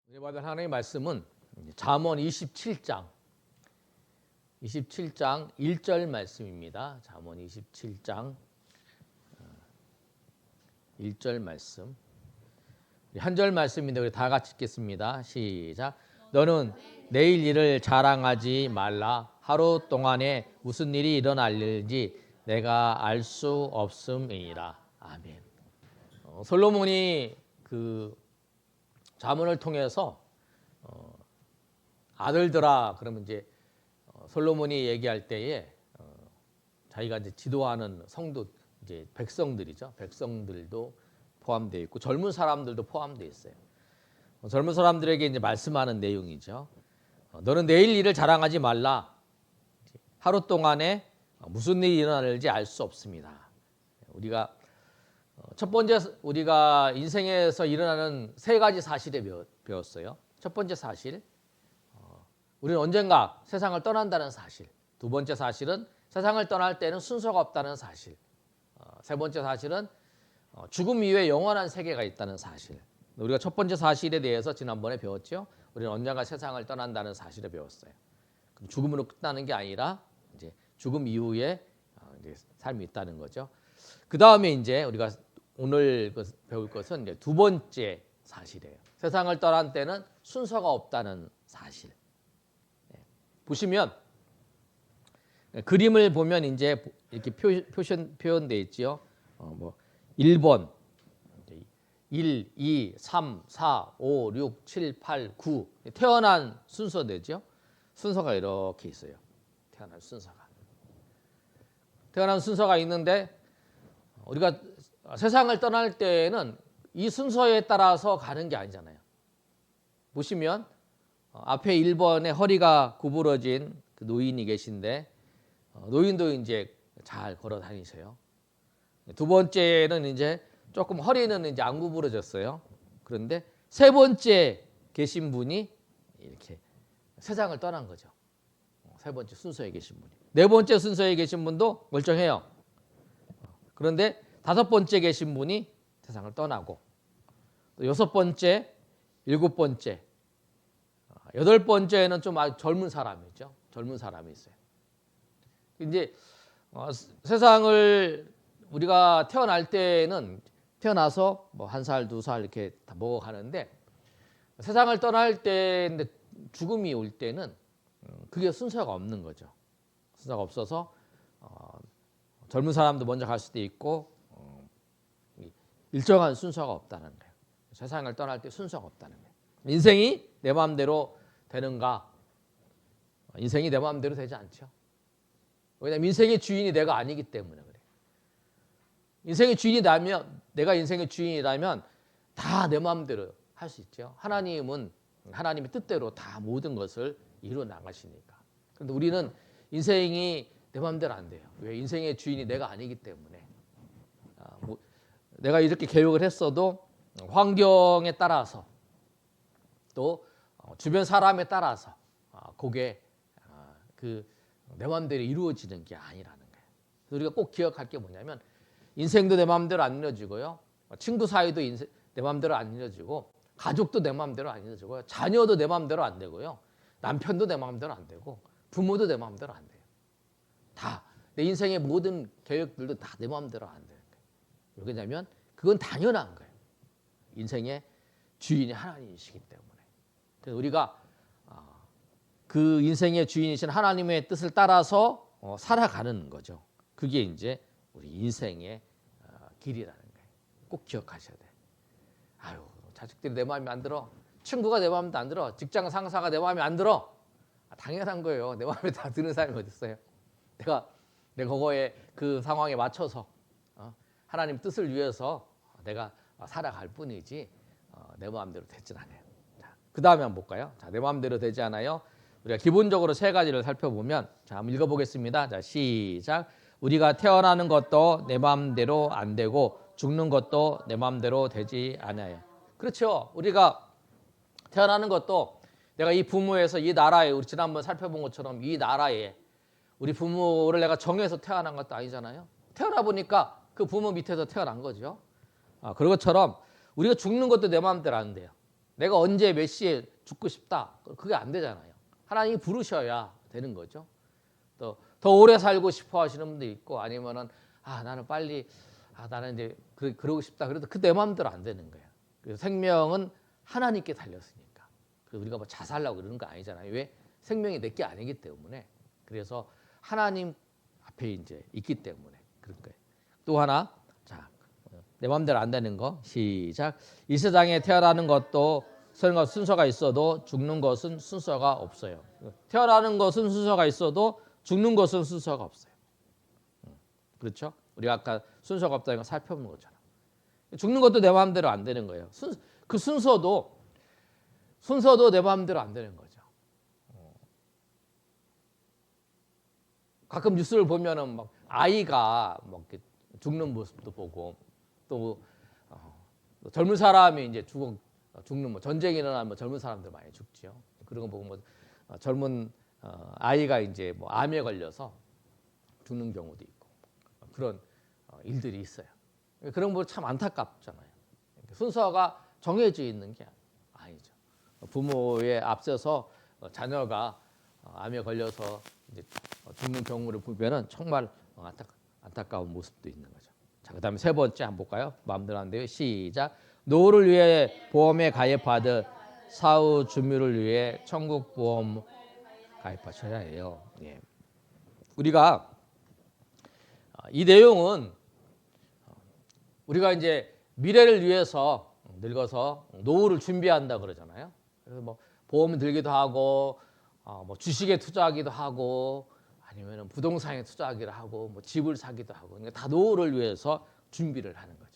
우리 받은 하나님의 말씀은 잠언 27장 1절 말씀입니다. 잠언 27장 1절 말씀. 한 절 말씀인데 우리 다 같이 읽겠습니다. 시작. 너는 내일 일을 자랑하지 말라. 하루 동안에 무슨 일이 일어날지 내가 알 수 없음이니라. 아멘. 솔로몬이 그 잠언을 통해서 아들들아 그러면 이제 솔로몬이 얘기할 때에 자기가 이제 지도하는 성도 이제 백성들이죠. 백성들도 포함되어 있고 젊은 사람들도 포함되어 있어요. 젊은 사람들에게 이제 말씀하는 내용이죠. 너는 내일 일을 자랑하지 말라. 하루 동안에 무슨 일이 일어날지 알 수 없습니다. 우리가 첫 번째 우리가 인생에서 일어나는 세 가지 사실에 배웠어요. 첫 번째 사실, 우리는 언젠가 세상을 떠난다는 사실. 두 번째 사실은 세상을 떠날 때는 순서가 없다는 사실. 세 번째 사실은 죽음 이후에 영원한 세계가 있다는 사실. 우리가 첫 번째 사실에 대해서 지난번에 배웠죠. 우리는 언젠가 세상을 떠난다는 사실을 배웠어요. 죽음으로 끝나는 게 아니라 이제 죽음 이후에 이제 삶이 있다는 거죠. 그 다음에 이제 우리가 오늘 배울 것은 이제 두 번째 사실이에요. 세상을 떠난 때는 순서가 없다는 사실. 보시면 그림을 보면 이제 이렇게 표현되어 있지요. 1번 1, 2, 3, 4, 5, 6, 7, 8, 9 태어난 순서되죠. 순서가 이렇게 있어요. 태어난 순서가 있는데 우리가 세상을 떠날 때는 이 순서에 따라서 가는 게 아니잖아요. 보시면 앞에 1번에 허리가 구부러진 그 노인이 계신데 노인도 이제 잘 걸어 다니세요. 두 번째는 이제 조금 허리는 이제 안 구부러졌어요. 그런데 세 번째 계신 분이 이렇게 세상을 떠난 거죠. 세 번째 순서에 계신 분이. 네 번째 순서에 계신 분도 멀쩡해요. 그런데 다섯 번째 계신 분이 세상을 떠나고 또 여섯 번째, 일곱 번째, 여덟 번째는 좀 아주 젊은 사람이죠. 젊은 사람이 있어요. 이제 세상을 우리가 태어날 때는 태어나서 뭐 한 살, 두 살 이렇게 다 먹어가는데 세상을 떠날 때 죽음이 올 때는 그게 순서가 없는 거죠. 순서가 없어서 젊은 사람도 먼저 갈 수도 있고 일정한 순서가 없다는 거예요. 세상을 떠날 때 순서가 없다는 거예요. 인생이 내 마음대로 되는가? 인생이 내 마음대로 되지 않죠. 왜냐하면 인생의 주인이 내가 아니기 때문에 그래요. 인생의 주인이라면, 내가 인생의 주인이라면 다 내 마음대로 할 수 있죠. 하나님은 하나님의 뜻대로 다 모든 것을 이루어 나가시니까. 그런데 우리는 인생이 내 마음대로 안 돼요. 왜? 인생의 주인이 내가 아니기 때문에. 내가 이렇게 계획을 했어도 환경에 따라서 또 주변 사람에 따라서 그게 내 마음대로 이루어지는 게 아니라는 거예요. 그래서 우리가 꼭 기억할 게 뭐냐면 인생도 내 마음대로 안 이루어지고요. 친구 사이도 내 마음대로 안 이루어지고 가족도 내 마음대로 안 이루어지고요. 자녀도 내 마음대로 안 되고요. 남편도 내 마음대로 안 되고 부모도 내 마음대로 안 돼요. 다 내 인생의 모든 계획들도 다 내 마음대로 안 되는 거예요. 왜냐하면 그건 당연한 거예요. 인생의 주인이 하나님이시기 때문에. 그래서 우리가 그 인생의 주인이신 하나님의 뜻을 따라서 살아가는 거죠. 그게 이제 우리 인생의 길이라는 거예요. 꼭 기억하셔야 돼요. 아유, 자식들이 내 마음에 안 들어. 친구가 내 마음에 안 들어. 직장 상사가 내 마음에 안 들어. 당연한 거예요. 내 마음에 다 드는 사람이 어디 있어요. 내가 그거에 그 상황에 맞춰서 하나님 뜻을 위해서 내가 살아갈 뿐이지 내 마음대로 되진 않아요. 그 다음에 한번 볼까요? 자, 내 마음대로 되지 않아요. 우리가 기본적으로 세 가지를 살펴보면 자, 한번 읽어보겠습니다. 자, 시작. 우리가 태어나는 것도 내 마음대로 안 되고 죽는 것도 내 마음대로 되지 않아요. 그렇죠. 우리가 태어나는 것도 내가 이 부모에서 이 나라에 우리 지난번 살펴본 것처럼 이 나라에 우리 부모를 내가 정해서 태어난 것도 아니잖아요. 태어나 보니까 그 부모 밑에서 태어난 거죠. 그런 것처럼 우리가 죽는 것도 내 마음대로 안 돼요. 내가 언제 몇 시에 죽고 싶다. 그게 안 되잖아요. 하나님이 부르셔야 되는 거죠. 또 더 오래 살고 싶어 하시는 분도 있고 아니면은 나는 빨리 나는 이제 그러고 싶다. 그래도 그 내 마음대로 안 되는 거예요. 그래서 생명은 하나님께 달렸으니까. 그래서 우리가 뭐 자살하려고 그러는 거 아니잖아요. 왜? 생명이 내 게 아니기 때문에. 그래서 하나님 앞에 이제 있기 때문에 그런 거예요. 또 하나, 자, 내 마음대로 안 되는 거 시작. 이 세상에 태어나는 것도 순서가 있어도 죽는 것은 순서가 없어요. 태어나는 것은 순서가 있어도 죽는 것은 순서가 없어요. 그렇죠? 우리가 아까 순서가 없다는 걸 살펴본 것처럼 죽는 것도 내 마음대로 안 되는 거예요. 그 순서도 내 마음대로 안 되는 거죠. 가끔 뉴스를 보면은 막 아이가 막 죽는 모습도 보고 또 젊은 사람이 이제 죽는 뭐 전쟁이 일어나면 젊은 사람들 많이 죽죠. 그런 거 보고 뭐 젊은 아이가 이제 뭐 암에 걸려서 죽는 경우도 있고 그런 일들이 있어요. 그런 거 참 안타깝잖아요. 순서가 정해져 있는 게 아니죠. 부모에 앞서서 자녀가 암에 걸려서 이제 죽는 경우를 보면은 정말 안타까운 모습도 있는 거죠. 자, 그다음에 세 번째 한번 볼까요? 마음대로 안 돼요. 시작. 노후를 위해 보험에 가입하듯 사후 준비를 위해 천국 보험 가입하셔야 해요. 예. 우리가 이 내용은 우리가 이제 미래를 위해서 늙어서 노후를 준비한다 그러잖아요. 그래서 뭐 보험 들기도 하고 뭐 주식에 투자하기도 하고 아니면 부동산에 투자하기도 하고 뭐 집을 사기도 하고 그러니까 다 노후를 위해서 준비를 하는 거죠.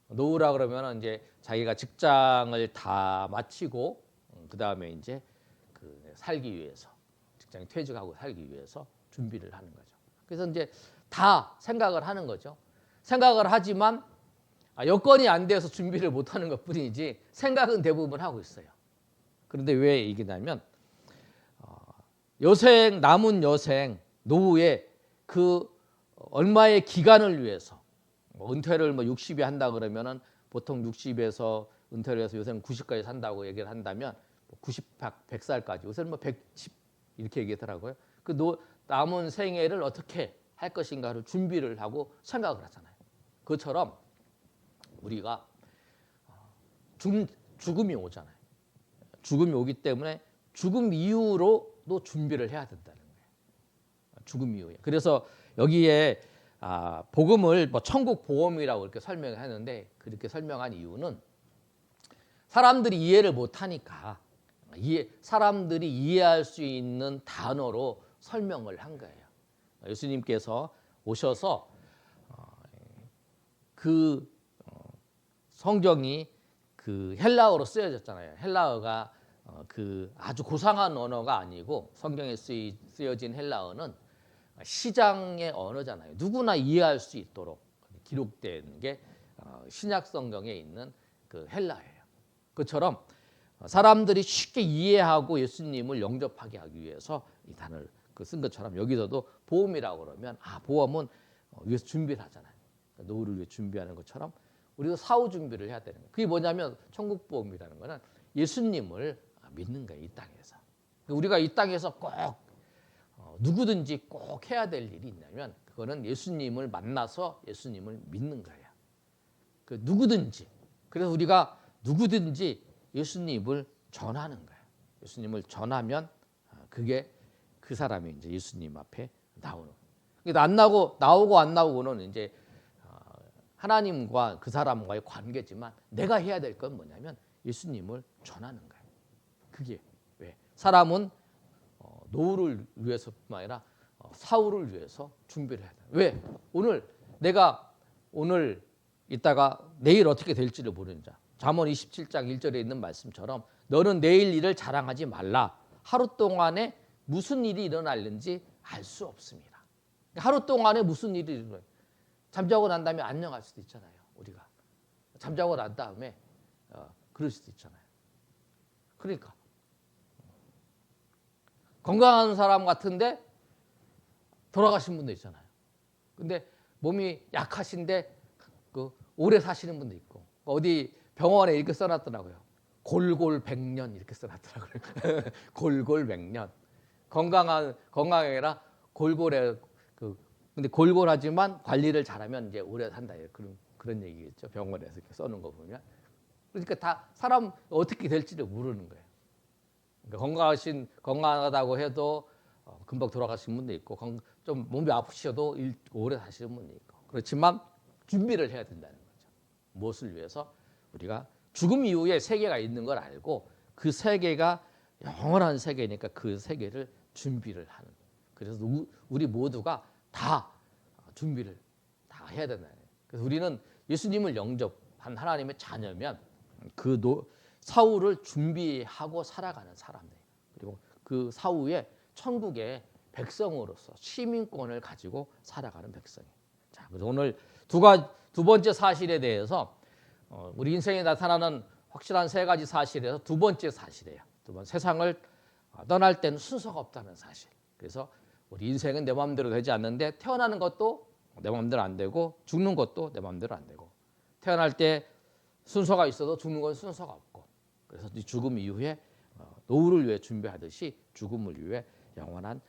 노후라 그러면 이제 자기가 직장을 다 마치고 그 다음에 이제 살기 위해서 직장 퇴직하고 살기 위해서 준비를 하는 거죠. 그래서 이제 다 생각을 하는 거죠. 생각을 하지만 여건이 안 돼서 준비를 못 하는 것 뿐이지 생각은 대부분 하고 있어요. 그런데 왜 이기냐면 남은 여생 노후에 그 얼마의 기간을 위해서 은퇴를 뭐 60에 한다 그러면은 보통 60에서 은퇴를 해서 요새는 90까지 산다고 얘기를 한다면 90, 100살까지 요새는 뭐 110 이렇게 얘기하더라고요. 그 남은 생애를 어떻게 할 것인가를 준비를 하고 생각을 하잖아요. 그것처럼 우리가 죽음이 오잖아요. 죽음이 오기 때문에 죽음 이후로도 준비를 해야 된다는 거예요. 죽음 이후에. 그래서 여기에 복음을 뭐 천국 보험이라고 이렇게 설명하는데 그렇게 설명한 이유는 사람들이 이해를 못하니까 사람들이 이해할 수 있는 단어로 설명을 한 거예요. 예수님께서 오셔서 성경이 헬라어로 쓰여졌잖아요. 헬라어가 아주 고상한 언어가 아니고 성경에 쓰여진 헬라어는 시장의 언어잖아요. 누구나 이해할 수 있도록 기록된 게 신약 성경에 있는 헬라어예요. 그처럼 사람들이 쉽게 이해하고 예수님을 영접하게 하기 위해서 이 단어를 쓴 것처럼 여기서도 보험이라고 그러면 보험은 위해서 준비를 하잖아요. 노후를 위해 준비하는 것처럼 우리도 사후 준비를 해야 되는 거예요. 그게 뭐냐면 천국 보험이라는 거는 예수님을 믿는 거예요. 이 땅에서. 우리가 이 땅에서 꼭 누구든지 꼭 해야 될 일이 있냐면 그거는 예수님을 만나서 예수님을 믿는 거예요. 누구든지. 그래서 우리가 누구든지 예수님을 전하는 거예요. 예수님을 전하면 그게 그 사람이 이제 예수님 앞에 나오는. 나오고 안 나오고는 이제 하나님과 그 사람과의 관계지만 내가 해야 될 건 뭐냐면 예수님을 전하는 거예요. 그게 왜? 사람은 노후를 위해서뿐만 아니라 사후를 위해서 준비를 해야 돼요. 왜? 내가 오늘 있다가 내일 어떻게 될지를 모르는 자. 잠언 27장 1절에 있는 말씀처럼 너는 내일 일을 자랑하지 말라. 하루 동안에 무슨 일이 일어날는지 알 수 없습니다. 하루 동안에 무슨 일이 일어나요? 잠자고 난 다음에 안녕할 수도 있잖아요. 우리가 잠자고 난 다음에 그럴 수도 있잖아요. 그러니까 건강한 사람 같은데 돌아가신 분도 있잖아요. 근데 몸이 약하신데 오래 사시는 분도 있고 어디 병원에 이렇게 써놨더라고요. 골골백년 이렇게 써놨더라고요. 골골백년. 건강이 아니라 골골해. 근데 골골하지만 관리를 잘하면 이제 오래 산다. 그런 얘기겠죠. 병원에서 이렇게 써놓은 거 보면. 그러니까 다 사람 어떻게 될지를 모르는 거예요. 그러니까 건강하다고 해도 금방 돌아가시는 분도 있고, 좀 몸이 아프셔도 오래 사시는 분도 있고. 그렇지만 준비를 해야 된다는 거죠. 무엇을 위해서? 우리가 죽음 이후에 세계가 있는 걸 알고 그 세계가 영원한 세계니까 그 세계를 준비를 하는. 그래서 우리 모두가 다 준비를 다 해야 된다는 거예요. 그래서 우리는 예수님을 영접한 하나님의 자녀면 그 사후를 준비하고 살아가는 사람들. 그리고 그 사후에 천국의 백성으로서 시민권을 가지고 살아가는 백성이에요. 자, 그래서 오늘 두 번째 사실에 대해서 우리 인생에 나타나는 확실한 세 가지 사실에서 두 번째 사실이에요. 세상을 떠날 때는 순서가 없다는 사실. 그래서 우리 인생은 내 마음대로 되지 않는데 태어나는 것도 내 마음대로 안 되고 죽는 것도 내 마음대로 안 되고 태어날 때 순서가 있어도 죽는 건 순서가 없고 그래서 죽음 이후에 노후를 위해 준비하듯이 죽음을 위해 영원한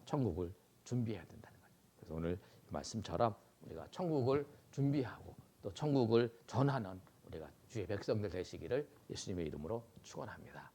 천국을 준비해야 된다는 거예요. 그래서 오늘 말씀처럼 우리가 천국을 준비하고 또 천국을 전하는 우리가 주의 백성들 되시기를 예수님의 이름으로 축원합니다.